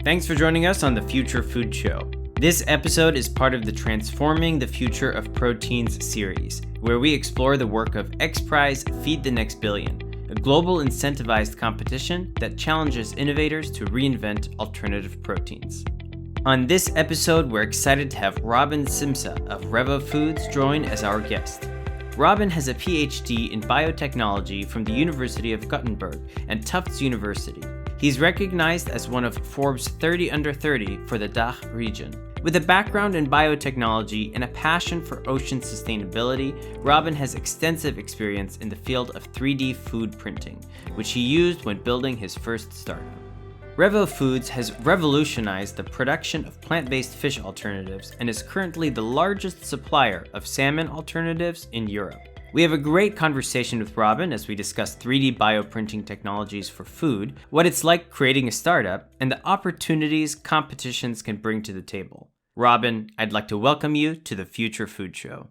Thanks for joining us on the Future Food Show. This episode is part of the Transforming the Future of Proteins series, where we explore the work of XPRIZE Feed the Next Billion, a global incentivized competition that challenges innovators to reinvent alternative proteins. On this episode, we're excited to have Robin Simsa of Revo Foods join as our guest. Robin has a Ph.D. in Biotechnology from the University of Gothenburg and Tufts University. He's recognized as one of Forbes 30 Under 30 for the DACH region. With a background in biotechnology and a passion for ocean sustainability, Robin has extensive experience in the field of 3D food printing, which he used when building his first startup. Revo Foods has revolutionized the production of plant-based fish alternatives and is currently the largest supplier of salmon alternatives in Europe. We have a great conversation with Robin as we discuss 3D bioprinting technologies for food, what it's like creating a startup, and the opportunities competitions can bring to the table. Robin, I'd like to welcome you to the Future Food Show.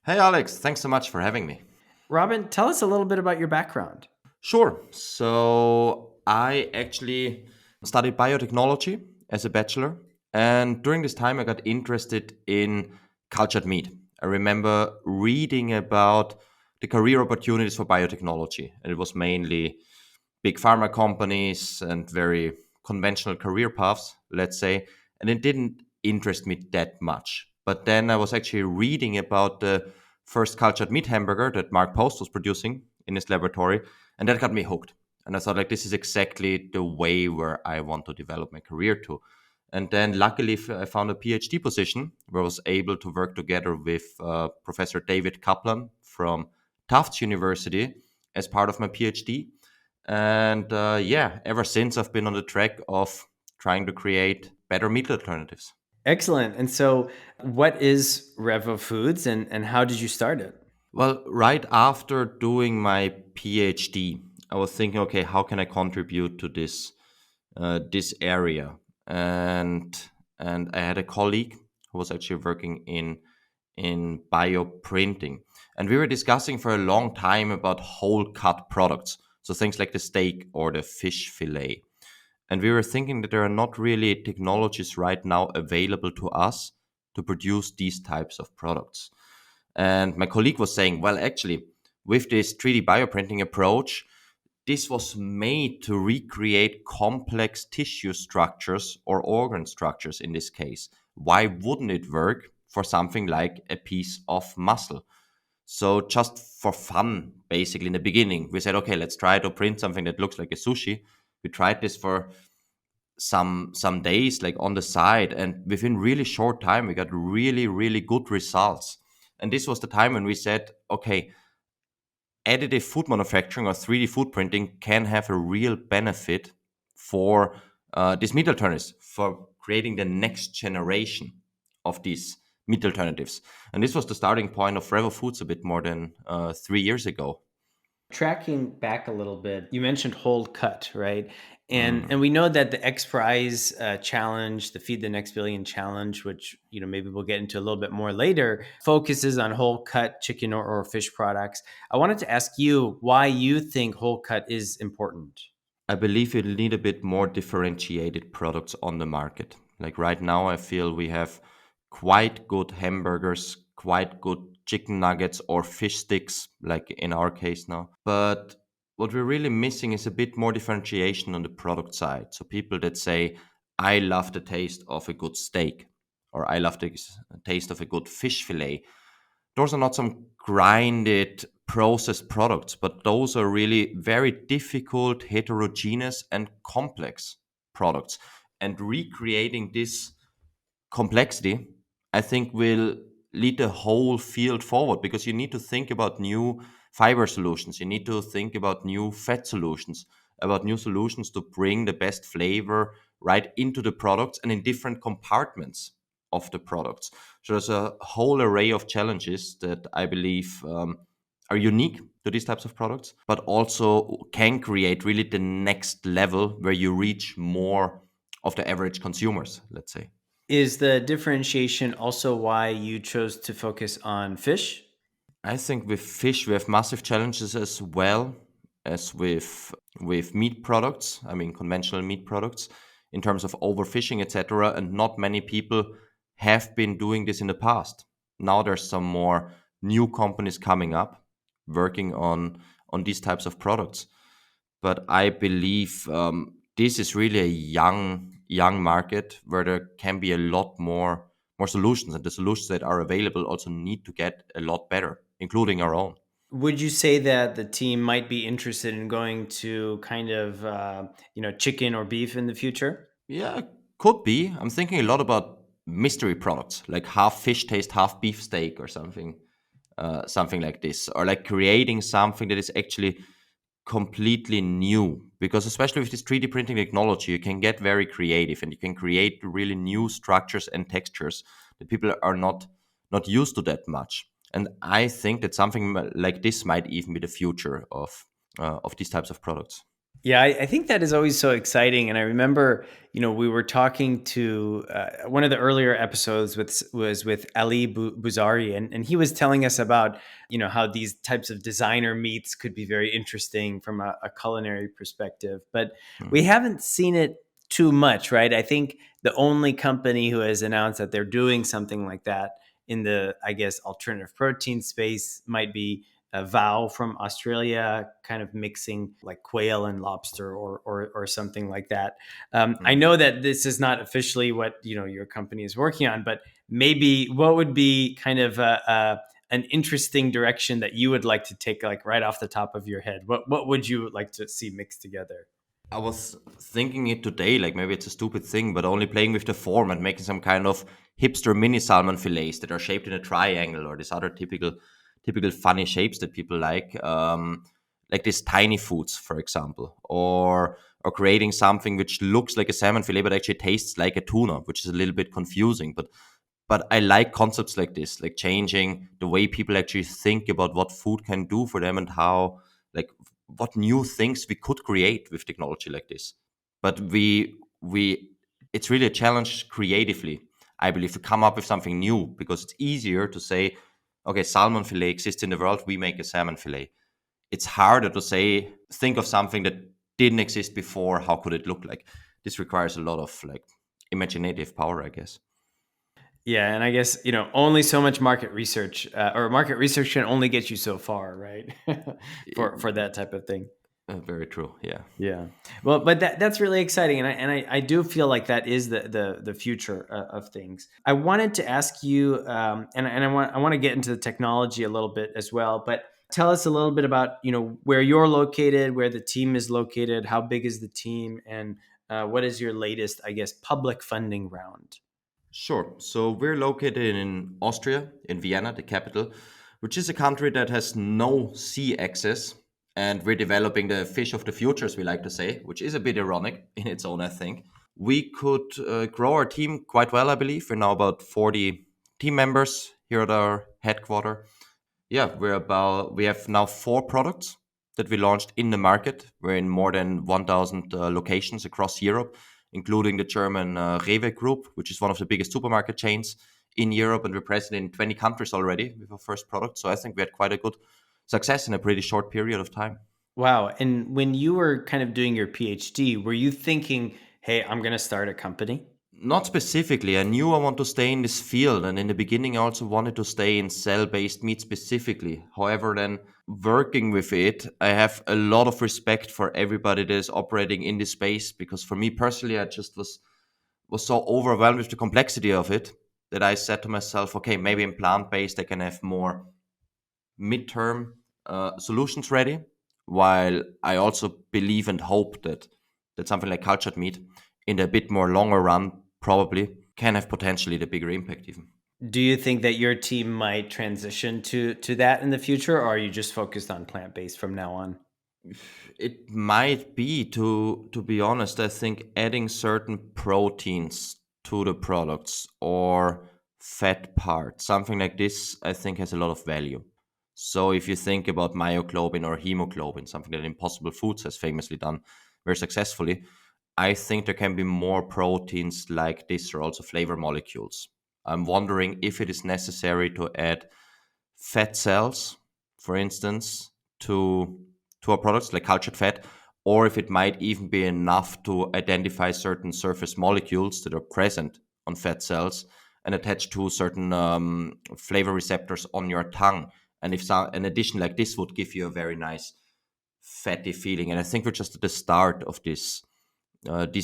Hey Alex, thanks so much for having me. Robin, tell us a little bit about your background. Sure. So I actually studied biotechnology as a bachelor, and during this time I got interested in cultured meat. I remember reading about the career opportunities for biotechnology, and it was mainly big pharma companies and very conventional career paths, let's say, and it didn't interest me that much. But then I was actually reading about the first cultured meat hamburger that Mark Post was producing in his laboratory, and that got me hooked. And I thought, like, this is exactly the way where I want to develop my career to. And then luckily I found a PhD position where I was able to work together with Professor David Kaplan from Tufts University as part of my PhD. And ever since I've been on the track of trying to create better meat alternatives. Excellent. And so what is Revo Foods and how did you start it? Well, right after doing my PhD, I was thinking, okay, how can I contribute to this area? And I had a colleague who was actually working in bioprinting, and we were discussing for a long time about whole cut products, so things like the steak or the fish fillet. And we were thinking that there are not really technologies right now available to us to produce these types of products. And my colleague was saying, well, actually, with this 3D bioprinting approach, this was made to recreate complex tissue structures or organ structures in this case. Why wouldn't it work for something like a piece of muscle? So just for fun, basically, in the beginning, we said, okay, let's try to print something that looks like a sushi. We tried this for some days, like on the side, and within really short time, we got really, really good results. And this was the time when we said, okay, additive food manufacturing or 3D food printing can have a real benefit for these meat alternatives, for creating the next generation of these meat alternatives. And this was the starting point of Revo Foods a bit more than 3 years ago. Tracking back a little bit, you mentioned whole cut, right? And we know that the XPRIZE challenge, the Feed the Next Billion challenge, which maybe we'll get into a little bit more later, focuses on whole cut chicken or fish products. I wanted to ask you why you think whole cut is important. I believe you'll need a bit more differentiated products on the market. Like right now, I feel we have quite good hamburgers, quite good chicken nuggets or fish sticks, like in our case now. But what we're really missing is a bit more differentiation on the product side. So people that say, I love the taste of a good steak, or I love the taste of a good fish fillet. Those are not some grinded processed products, but those are really very difficult, heterogeneous and complex products. And recreating this complexity, I think, will lead the whole field forward, because you need to think about new fiber solutions. You need to think about new fat solutions, about new solutions to bring the best flavor right into the products and in different compartments of the products. So there's a whole array of challenges that I believe are unique to these types of products, but also can create really the next level where you reach more of the average consumers, let's say. Is the differentiation also why you chose to focus on fish? I think with fish, we have massive challenges as well as with meat products. I mean, conventional meat products, in terms of overfishing, etc. And not many people have been doing this in the past. Now there's some more new companies coming up working on these types of products. But I believe this is really a young market where there can be a lot more solutions, and the solutions that are available also need to get a lot better, including our own. Would you say that the team might be interested in going to kind of, chicken or beef in the future? Yeah, could be. I'm thinking a lot about mystery products, like half fish taste, half beef steak, or something like this, or like creating something that is actually completely new. Because especially with this 3D printing technology, you can get very creative and you can create really new structures and textures that people are not used to that much. And I think that something like this might even be the future of these types of products. Yeah, I think that is always so exciting. And I remember, we were talking to one of the earlier episodes was with Ali Buzari, and he was telling us about, how these types of designer meats could be very interesting from a culinary perspective. But Hmm. we haven't seen it too much, right? I think the only company who has announced that they're doing something like that in the, I guess, alternative protein space might be a vow from Australia, kind of mixing like quail and lobster or something like that. I Hmm. know that this is not officially what your company is working on, but maybe what would be kind of an interesting direction that you would like to take, like right off the top of your head? What would you like to see mixed together? I was thinking it today, like maybe it's a stupid thing, but only playing with the form and making some kind of hipster mini salmon fillets that are shaped in a triangle or these other typical funny shapes that people like these tiny foods, for example, or creating something which looks like a salmon fillet but actually tastes like a tuna, which is a little bit confusing. But I like concepts like this, like changing the way people actually think about what food can do for them and how, like, what new things we could create with technology like this. But it's really a challenge creatively, I believe, to come up with something new because it's easier to say, okay, salmon fillet exists in the world, we make a salmon fillet. It's harder to say, think of something that didn't exist before, how could it look like? This requires a lot of like imaginative power, I guess. Yeah, and I guess only so much market research, or market research can only get you so far, right? For that type of thing. Very true. Yeah. Yeah. Well, but that's really exciting, and I do feel like that is the future of things. I wanted to ask you, and I want to get into the technology a little bit as well, but tell us a little bit about where you're located, where the team is located, how big is the team, and what is your latest, I guess, public funding round? Sure. So we're located in Austria, in Vienna, the capital, which is a country that has no sea access. And we're developing the fish of the future, as we like to say, which is a bit ironic in its own, I think. We could grow our team quite well, I believe. We're now about 40 team members here at our headquarters. Yeah, we have now 4 products that we launched in the market. We're in more than 1,000 locations across Europe, including the German Rewe Group, which is one of the biggest supermarket chains in Europe, and we're present in 20 countries already with our first product. So I think we had quite a good success in a pretty short period of time. Wow. And when you were kind of doing your PhD, were you thinking, hey, I'm going to start a company? Not specifically. I knew I want to stay in this field, and in the beginning, I also wanted to stay in cell-based meat specifically. However, then working with it, I have a lot of respect for everybody that is operating in this space because for me personally, I just was so overwhelmed with the complexity of it that I said to myself, okay, maybe in plant-based, I can have more midterm solutions ready, while I also believe and hope that something like cultured meat in the bit more longer run probably can have potentially the bigger impact even. Do you think that your team might transition to that in the future, or are you just focused on plant-based from now on? It might be, to be honest, I think adding certain proteins to the products or fat part, something like this, I think has a lot of value. So if you think about myoglobin or hemoglobin, something that Impossible Foods has famously done very successfully, I think there can be more proteins like this or also flavor molecules. I'm wondering if it is necessary to add fat cells, for instance, to our products like cultured fat, or if it might even be enough to identify certain surface molecules that are present on fat cells and attached to certain flavor receptors on your tongue. And if an addition like this would give you a very nice fatty feeling. And I think we're just at the start of these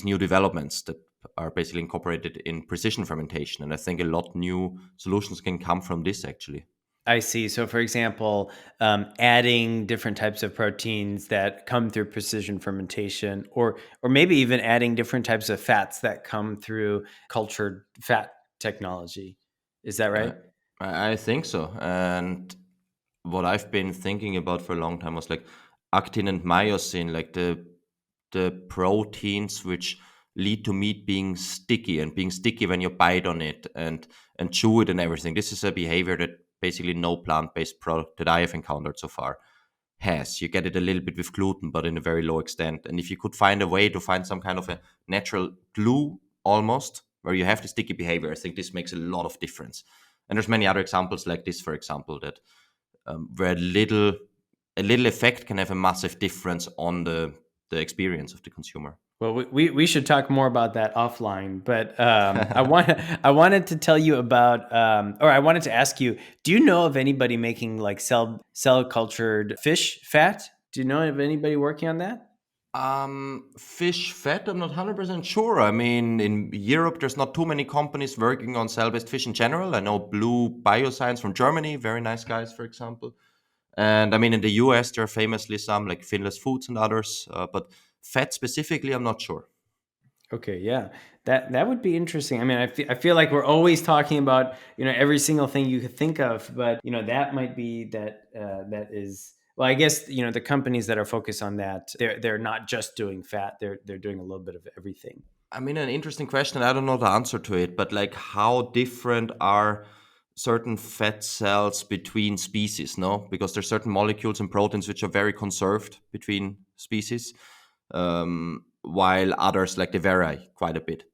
new developments that are basically incorporated in precision fermentation. And I think a lot new solutions can come from this actually. I see. So, for example, adding different types of proteins that come through precision fermentation, or maybe even adding different types of fats that come through cultured fat technology. Is that Uh, right? I think so. And what I've been thinking about for a long time was like actin and myosin, like the proteins which lead to meat being sticky and being sticky when you bite on it and chew it and everything. This is a behavior that basically no plant-based product that I have encountered so far has. You get it a little bit with gluten, but in a very low extent. And if you could find a way to find some kind of a natural glue almost where you have the sticky behavior, I think this makes a lot of difference. And there's many other examples like this, for example, that where a little effect can have a massive difference on the experience of the consumer. Well, we should talk more about that offline. But I wanted to tell you about, or I wanted to ask you: do you know of anybody making like cell cultured fish fat? Do you know of anybody working on that? Fish fat, I'm not 100% sure. I mean, in Europe, there's not too many companies working on cell-based fish in general. I know Blue Bioscience from Germany, very nice guys, for example. And I mean, in the US, there are famously some like Finless Foods and others, but fat specifically, I'm not sure. Okay, yeah, that would be interesting. I mean, I feel like we're always talking about every single thing you could think of, but that might be that is well, I guess the companies that are focused on that, they're not just doing fat, they're doing a little bit of everything. I mean, an interesting question. I don't know the answer to it, but like, how different are certain fat cells between species? No, because there's certain molecules and proteins which are very conserved between species, while others like they vary quite a bit.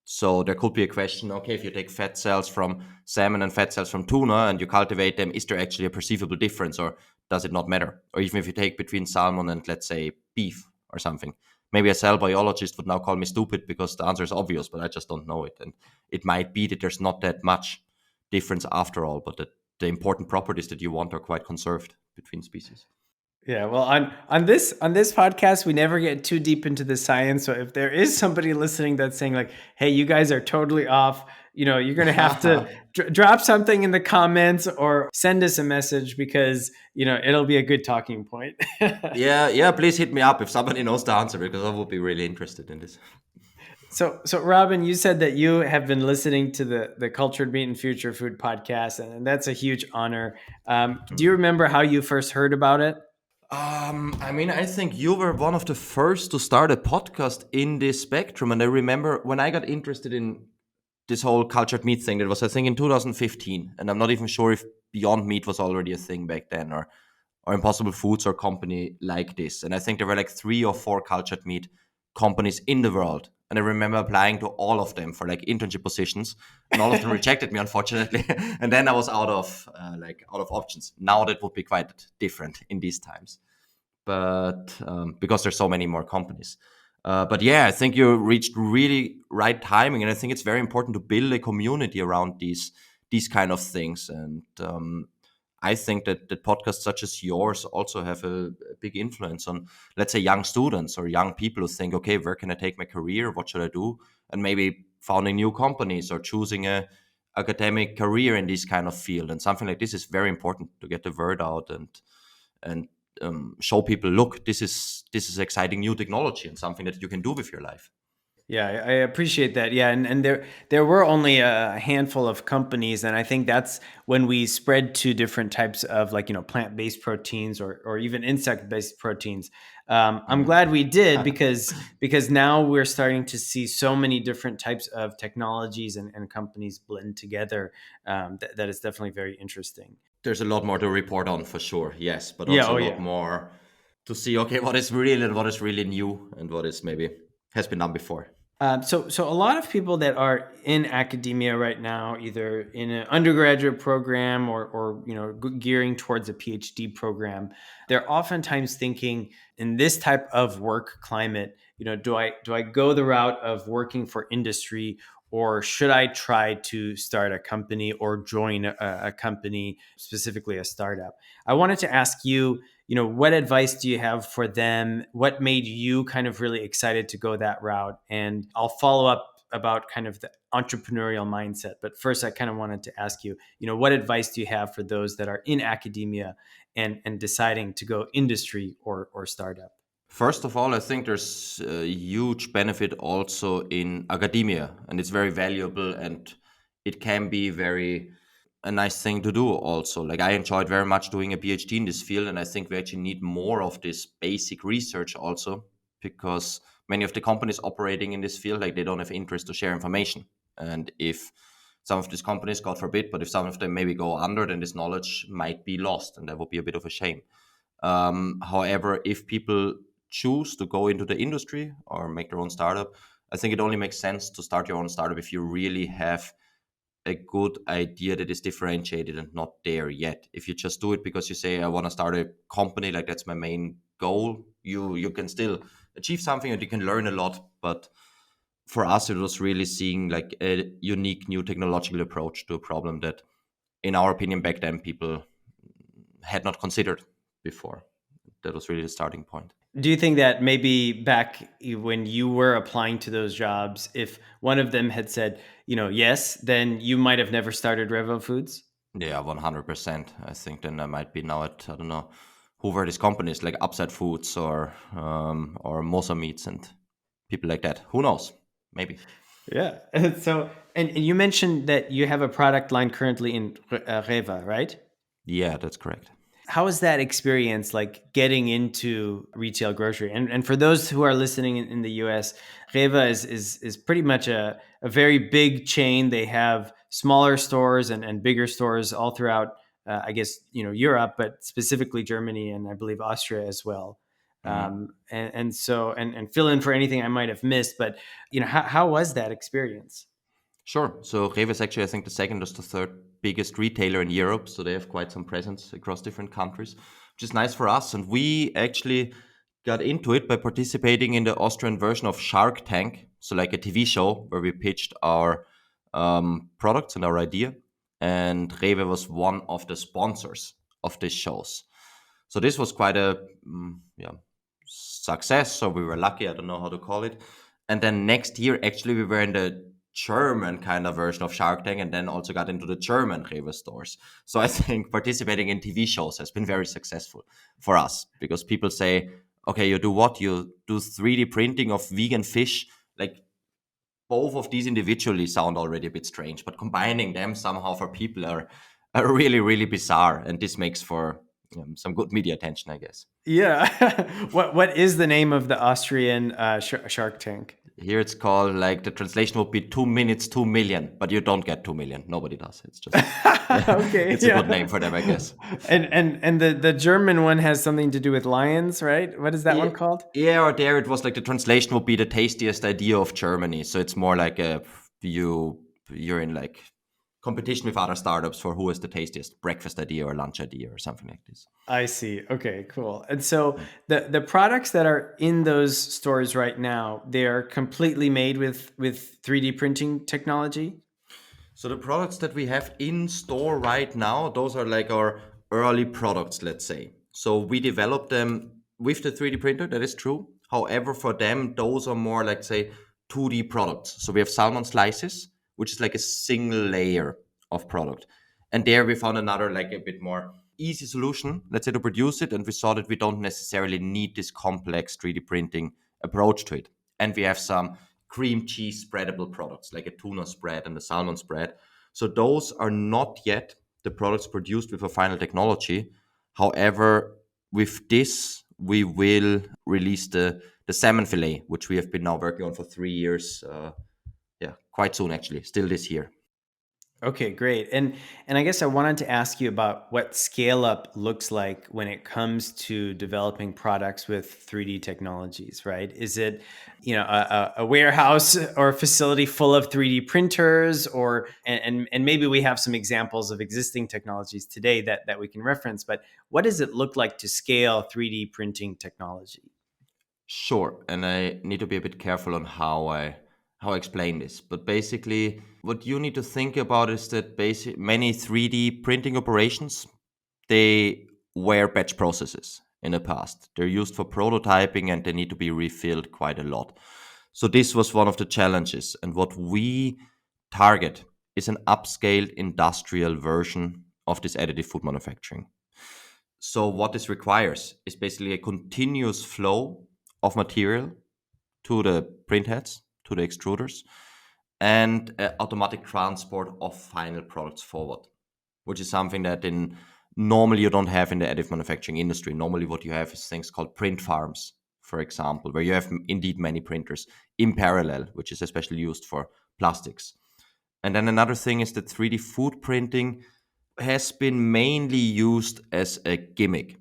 So there could be a question, okay, if you take fat cells from salmon and fat cells from tuna and you cultivate them, is there actually a perceivable difference or does it not matter? Or even if you take between salmon and let's say beef or something. Maybe a cell biologist would now call me stupid because the answer is obvious, but I just don't know it. And it might be that there's not that much difference after all, but that the important properties that you want are quite conserved between species. Yeah, well, on this podcast, we never get too deep into the science. So if there is somebody listening that's saying like, "Hey, you guys are totally off," you're going to have to drop something in the comments or send us a message because it'll be a good talking point. Yeah, please hit me up if somebody knows the answer because I would be really interested in this. So Robin, you said that you have been listening to the Cultured Meat and Future Food podcast, and that's a huge honor. Do you remember how you first heard about it? I mean, I think you were one of the first to start a podcast in this spectrum. And I remember when I got interested in this whole cultured meat thing, that was, I think, in 2015. And I'm not even sure if Beyond Meat was already a thing back then or Impossible Foods or company like this. And I think there were like 3 or 4 cultured meat companies in the world. And I remember applying to all of them for like internship positions, and all of them rejected me, unfortunately. And then I was out of options. Now that would be quite different in these times, but because there's so many more companies. But yeah, I think you reached really right timing, and I think it's very important to build a community around these kind of things. And I think that podcasts such as yours also have a big influence on, let's say, young students or young people who think, okay, where can I take my career? What should I do? And maybe founding new companies or choosing a academic career in this kind of field. And something like this is very important to get the word out and show people, look, this is exciting new technology and something that you can do with your life. Yeah, I appreciate that. Yeah, and there were only a handful of companies, and I think that's when we spread to different types of like plant-based proteins or even insect-based proteins. I'm glad we did because now we're starting to see so many different types of technologies and companies blend together. That is definitely very interesting. There's a lot more to report on for sure, yes, but Yeah. also Oh a lot yeah. more to see, okay, what is real and what is really new and what is maybe has been done before. So a lot of people that are in academia right now, either in an undergraduate program or gearing towards a PhD program, they're oftentimes thinking in this type of work climate, do I go the route of working for industry, or should I try to start a company or join a company, specifically a startup? I wanted to ask you, what advice do you have for them? What made you kind of really excited to go that route? And I'll follow up about kind of the entrepreneurial mindset. But first, I kind of wanted to ask you, what advice do you have for those that are in academia and deciding to go industry or startup? First of all, I think there's a huge benefit also in academia, and it's very valuable, and it can be very a nice thing to do also. Like I enjoyed very much doing a PhD in this field, and I think we actually need more of this basic research also, because many of the companies operating in this field, like they don't have interest to share information. And if some of these companies, God forbid, but if some of them maybe go under, then this knowledge might be lost, and that would be a bit of a shame. However, if people choose to go into the industry or make their own startup, I think it only makes sense to start your own startup if you really have a good idea that is differentiated and not there yet. If you just do it because you say I want to start a company, like that's my main goal, you can still achieve something and you can learn a lot. But for us, it was really seeing like a unique new technological approach to a problem that, in our opinion, back then people had not considered before. That was really the starting point. Do you think that maybe back when you were applying to those jobs, if one of them had said, yes, then you might have never started Revo Foods? Yeah, 100%. I think then I might be now at, I don't know, who were these companies like Upside Foods or Mosa Meats and people like that. Who knows? Maybe. Yeah. So, and you mentioned that you have a product line currently in Reva, right? Yeah, that's correct. How is that experience like getting into retail grocery? And for those who are listening in the US, Reva is pretty much a very big chain. They have smaller stores and bigger stores all throughout, I guess, Europe, but specifically Germany and I believe Austria as well. Mhm. And so, and fill in for anything I might have missed, but how was that experience? Sure. So Rewe is actually, I think, the second or the third biggest retailer in Europe. So they have quite some presence across different countries, which is nice for us. And we actually got into it by participating in the Austrian version of Shark Tank. So like a TV show where we pitched our products and our idea. And Rewe was one of the sponsors of these shows. So this was quite a yeah, success. So we were lucky. I don't know how to call it. And then next year, actually, we were in the German kind of version of Shark Tank, and then also got into the German Rewe stores. So I think participating in TV shows has been very successful for us because people say, okay, you do what? You do 3D printing of vegan fish. Like both of these individually sound already a bit strange, but combining them somehow for people are really, really bizarre. And this makes for some good media attention, I guess. Yeah. What is the name of the Austrian Shark Tank? Here it's called like the translation would be 2 minutes, 2 million, but you don't get 2 million. Nobody does. It's just Okay, it's a good name yeah. for them, I guess. And the German one has something to do with lions, right? What is that Yeah, one called? yeah, or there it was like the translation would be the tastiest idea of Germany. So it's more like you're in like competition with other startups for who has the tastiest breakfast idea or lunch idea or something like this. I see. Okay, cool. And so the products that are in those stores right now, they are completely made with 3D printing technology. So the products that we have in store right now, those are like our early products, let's say. So we develop them with the 3D printer, that is true. However, for them, those are more like say 2D products. So we have salmon slices, which is like a single layer of product. And there we found another like a bit more easy solution, let's say, to produce it. And we saw that we don't necessarily need this complex 3D printing approach to it. And we have some cream cheese spreadable products like a tuna spread and a salmon spread. So those are not yet the products produced with a final technology. However, with this, we will release the salmon fillet, which we have been now working on for 3 years. Yeah, quite soon actually, still this year. Okay, great. And I guess I wanted to ask you about what scale up looks like when it comes to developing products with 3D technologies, right? Is it, a warehouse or a facility full of 3D printers, or and maybe we have some examples of existing technologies today that we can reference, but what does it look like to scale 3D printing technology? Sure, and I need to be a bit careful on how I explain this. But basically, what you need to think about is that many 3D printing operations, they were batch processes in the past. They're used for prototyping and they need to be refilled quite a lot. So this was one of the challenges. And what we target is an upscaled industrial version of this additive food manufacturing. So what this requires is basically a continuous flow of material to the print heads, to the extruders, and automatic transport of final products forward, which is something that in normally you don't have in the additive manufacturing industry. Normally, what you have is things called print farms, for example, where you have indeed many printers in parallel, which is especially used for plastics. And then another thing is that 3D food printing has been mainly used as a gimmick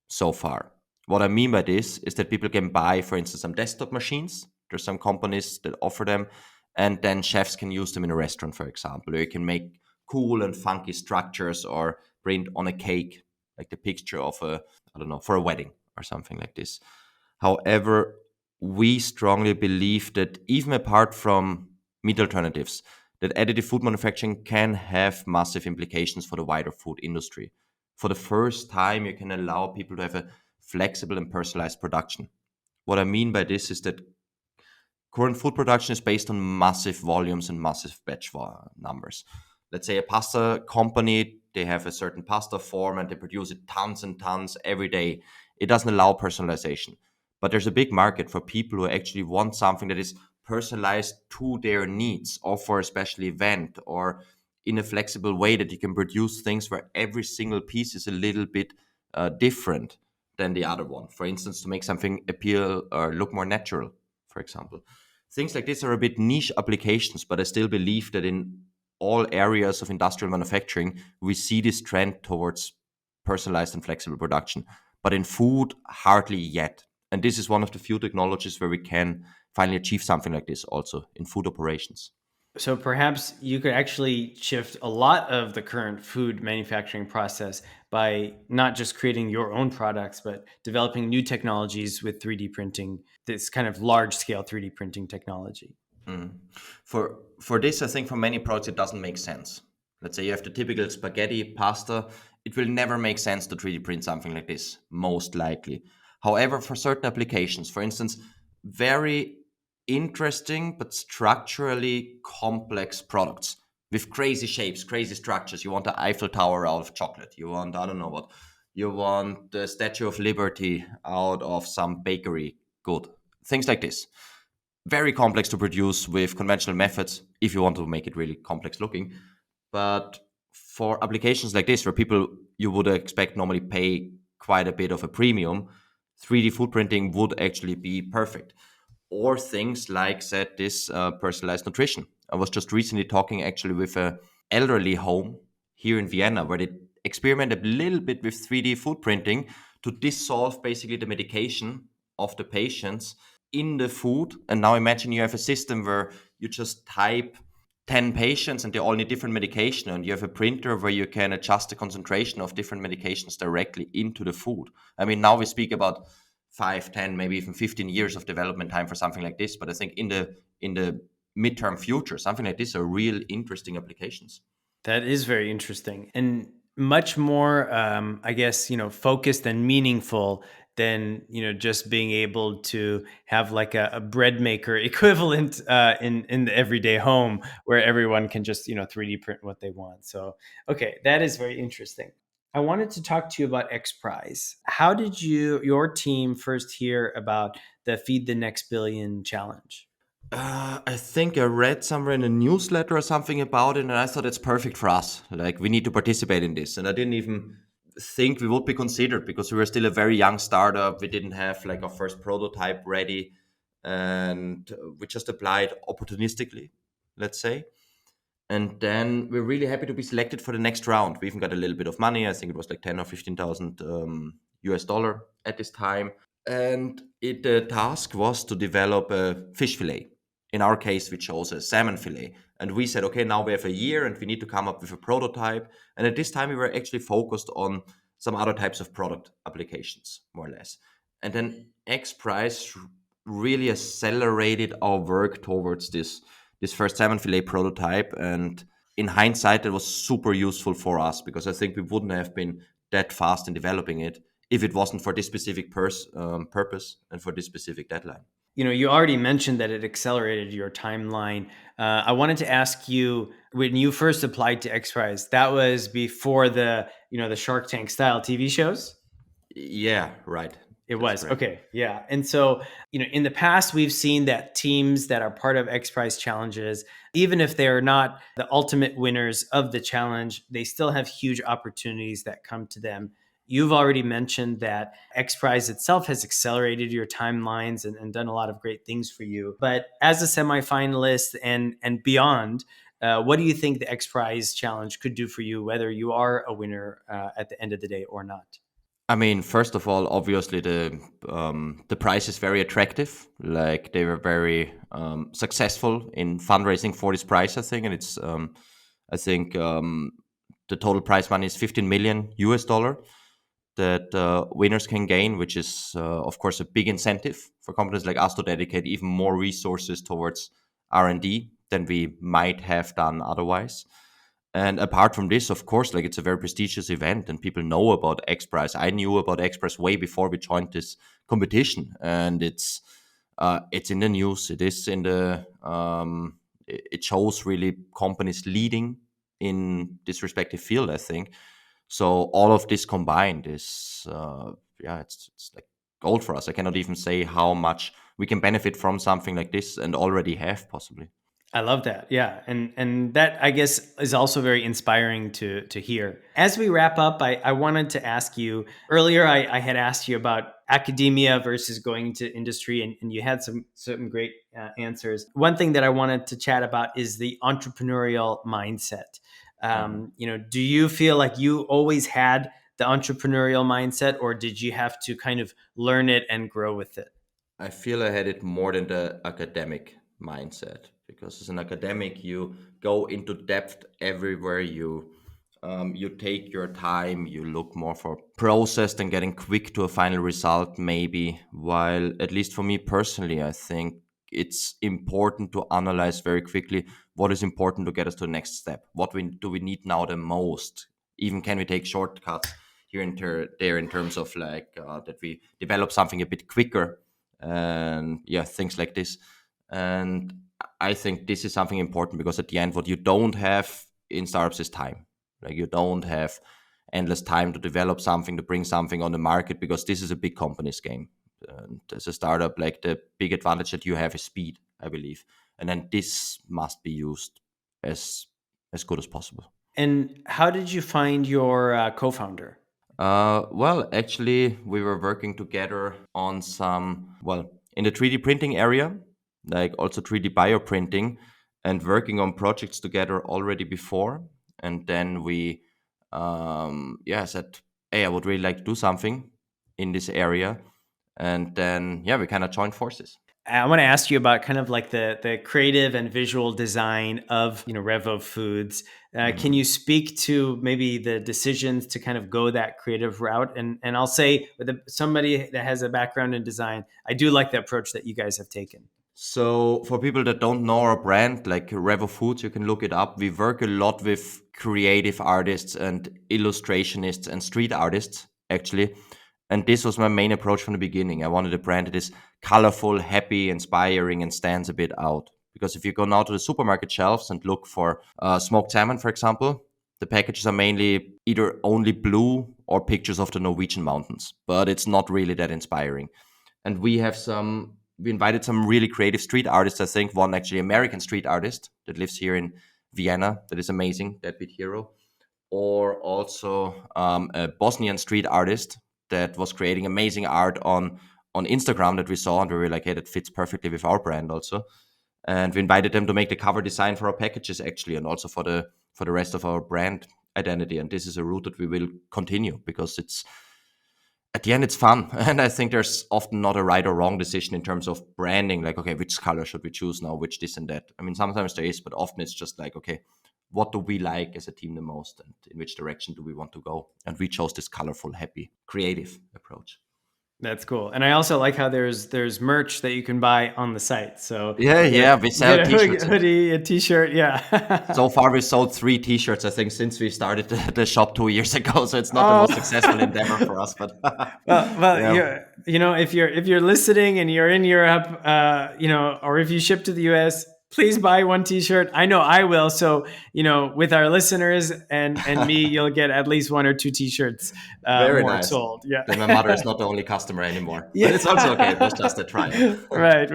so far. What I mean by this is that people can buy, for instance, some desktop machines. There's some companies that offer them, and then chefs can use them in a restaurant, for example, or you can make cool and funky structures or print on a cake, like the picture of I don't know, for a wedding or something like this. However, we strongly believe that even apart from meat alternatives, that additive food manufacturing can have massive implications for the wider food industry. For the first time, you can allow people to have a flexible and personalized production. What I mean by this is that current food production is based on massive volumes and massive batch numbers. Let's say a pasta company, they have a certain pasta form and they produce it tons and tons every day. It doesn't allow personalization. But there's a big market for people who actually want something that is personalized to their needs or for a special event or in a flexible way that you can produce things where every single piece is a little bit different than the other one. For instance, to make something appeal or look more natural, for example. Things like this are a bit niche applications, but I still believe that in all areas of industrial manufacturing, we see this trend towards personalized and flexible production. But in food, hardly yet. And this is one of the few technologies where we can finally achieve something like this also in food operations. So perhaps you could actually shift a lot of the current food manufacturing process by not just creating your own products, but developing new technologies with 3D printing, this kind of large scale 3D printing technology. Mm. For this, I think for many products it doesn't make sense. Let's say you have the typical spaghetti, pasta. It will never make sense to 3D print something like this, most likely. However, for certain applications, for instance, very interesting but structurally complex products with crazy shapes, crazy structures. You want the Eiffel Tower out of chocolate. You want, I don't know what. You want the Statue of Liberty out of some bakery good. Things like this, very complex to produce with conventional methods if you want to make it really complex looking. But for applications like this, where people you would expect normally pay quite a bit of a premium, 3D food printing would actually be perfect. Or things like, said, this personalized nutrition. I was just recently talking actually with a elderly home here in Vienna where they experiment a little bit with 3D food printing to dissolve basically the medication of the patients in the food. And now imagine you have a system where you just type 10 patients and they all need different medication, and you have a printer where you can adjust the concentration of different medications directly into the food. I mean, now we speak about 5, 10, maybe even 15 years of development time for something like this, but I think in the midterm future, something like this are real interesting applications. That is very interesting and much more, I guess, focused and meaningful than, just being able to have like a bread maker equivalent in the everyday home where everyone can just, 3D print what they want. So, okay, that is very interesting. I wanted to talk to you about XPRIZE. How did your team first hear about the Feed the Next Billion challenge? I think I read somewhere in a newsletter or something about it, and I thought it's perfect for us. Like, we need to participate in this. And I didn't even think we would be considered because we were still a very young startup. We didn't have like our first prototype ready, and we just applied opportunistically, let's say. And then we're really happy to be selected for the next round. We even got a little bit of money. I think it was like 10 or 15,000 US dollar at this time. And the task was to develop a fish fillet. In our case, we chose a salmon fillet. And we said, okay, now we have a year and we need to come up with a prototype. And at this time, we were actually focused on some other types of product applications, more or less. And then XPRIZE really accelerated our work towards this first salmon fillet prototype. And in hindsight, it was super useful for us because I think we wouldn't have been that fast in developing it if it wasn't for this specific purpose and for this specific deadline. You already mentioned that it accelerated your timeline. I wanted to ask you, when you first applied to XPRIZE, that was before the Shark Tank style TV shows? Yeah, right. It That's was. correct. Okay. Yeah. And so, in the past, we've seen that teams that are part of XPRIZE challenges, even if they're not the ultimate winners of the challenge, they still have huge opportunities that come to them. You've already mentioned that XPRIZE itself has accelerated your timelines and done a lot of great things for you. But as a semifinalist and beyond, what do you think the XPRIZE challenge could do for you, whether you are a winner at the end of the day or not? I mean, first of all, obviously the price is very attractive. Like they were very successful in fundraising for this prize, I think, and it's I think the total prize money is 15 million US dollar that winners can gain, which is of course a big incentive for companies like us to dedicate even more resources towards R&D than we might have done otherwise. And apart from this, of course, like it's a very prestigious event and people know about XPRIZE. I knew about XPRIZE way before we joined this competition, and it's in the news. It is in the it shows really companies leading in this respective field, I think. So all of this combined is yeah, it's like gold for us. I cannot even say how much we can benefit from something like this and already have possibly. I love that. Yeah. And that, I guess, is also very inspiring to hear. As we wrap up, I wanted to ask you earlier, I had asked you about academia versus going into industry, and you had some great answers. One thing that I wanted to chat about is the entrepreneurial mindset. Mhm. Do you feel like you always had the entrepreneurial mindset, or did you have to kind of learn it and grow with it? I feel I had it more than the academic mindset because as an academic, you go into depth everywhere. You take your time. You look more for process than getting quick to a final result. Maybe while at least for me personally, I think it's important to analyze very quickly what is important to get us to the next step. What we need now the most? Even can we take shortcuts here and there in terms of like that we develop something a bit quicker and yeah, things like this. And I think this is something important because at the end, what you don't have in startups is time. Like you don't have endless time to develop something, to bring something on the market because this is a big company's game. And as a startup, like the big advantage that you have is speed, I believe. And then this must be used as as good as possible. And how did you find your co-founder? Well, actually, we were working together on some, well, in the 3D printing area, like also 3D bioprinting, and working on projects together already before. And then we, yeah, said, hey, I would really like to do something in this area. And then, yeah, we kind of joined forces. I want to ask you about kind of like the creative and visual design of Revo Foods. Can Mhm. you speak to maybe the decisions to kind of go that creative route? And I'll say with somebody that has a background in design, I do like the approach that you guys have taken. So, for people that don't know our brand, like Revo Foods, you can look it up. We work a lot with creative artists and illustrationists and street artists, actually. And this was my main approach from the beginning. I wanted a brand that is colorful, happy, inspiring, and stands a bit out. Because if you go now to the supermarket shelves and look for smoked salmon, for example, the packages are mainly either only blue or pictures of the Norwegian mountains, but it's not really that inspiring. And we invited some really creative street artists. I think one actually American street artist that lives here in Vienna that is amazing, that bit hero, or also a Bosnian street artist that was creating amazing art on Instagram that we saw, and we were like, hey, that fits perfectly with our brand also. And we invited them to make the cover design for our packages, actually, and also for the rest of our brand identity. And this is a route that we will continue, because it's, at the end, it's fun. And I think there's often not a right or wrong decision in terms of branding, like, okay, which color should we choose now, which this and that. I mean, sometimes there is, but often it's just like, okay, what do we like as a team the most, and in which direction do we want to go? And we chose this colorful, happy, creative approach. That's cool. And I also like how there's merch that you can buy on the site. So Yeah, we sell get a t-shirts. hoodie, a t-shirt. Yeah. So far, we sold 3 t-shirts, I think, since we started the shop 2 years ago. So it's not the most successful endeavor for us, but well, yeah. if you're listening and you're in Europe, or if you ship to the US, please buy 1 t-shirt. I know I will. So, with our listeners and me, you'll get at least 1 or 2 t-shirts Very more nice. sold. Yeah. Then my mother is not the only customer anymore. Yeah. But it's also okay. It was just a trial. Right.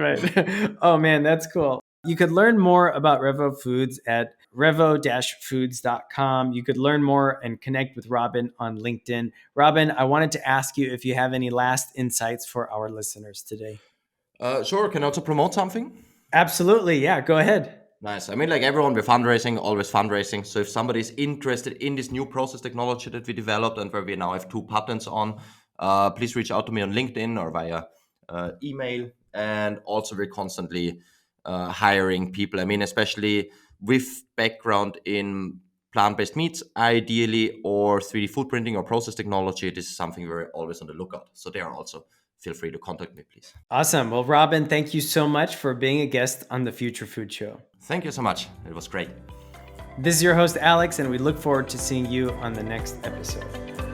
Oh man, that's cool. You could learn more about Revo Foods at revo-foods.com. You could learn more and connect with Robin on LinkedIn. Robin, I wanted to ask you if you have any last insights for our listeners today. Sure. Can I also promote something? Absolutely. Yeah, go ahead. Nice. I mean, like everyone, we're fundraising, always fundraising. So if somebody is interested in this new process technology that we developed and where we now have 2 patents on, please reach out to me on LinkedIn or via email. And also, we're constantly hiring people. I mean, especially with background in plant-based meats, ideally, or 3D food printing or process technology. This is something we're always on the lookout. So there also, feel free to contact me, please. Awesome. Well, Robin, thank you so much for being a guest on the Future Food Show. Thank you so much. It was great. This is your host, Alex, and we look forward to seeing you on the next episode.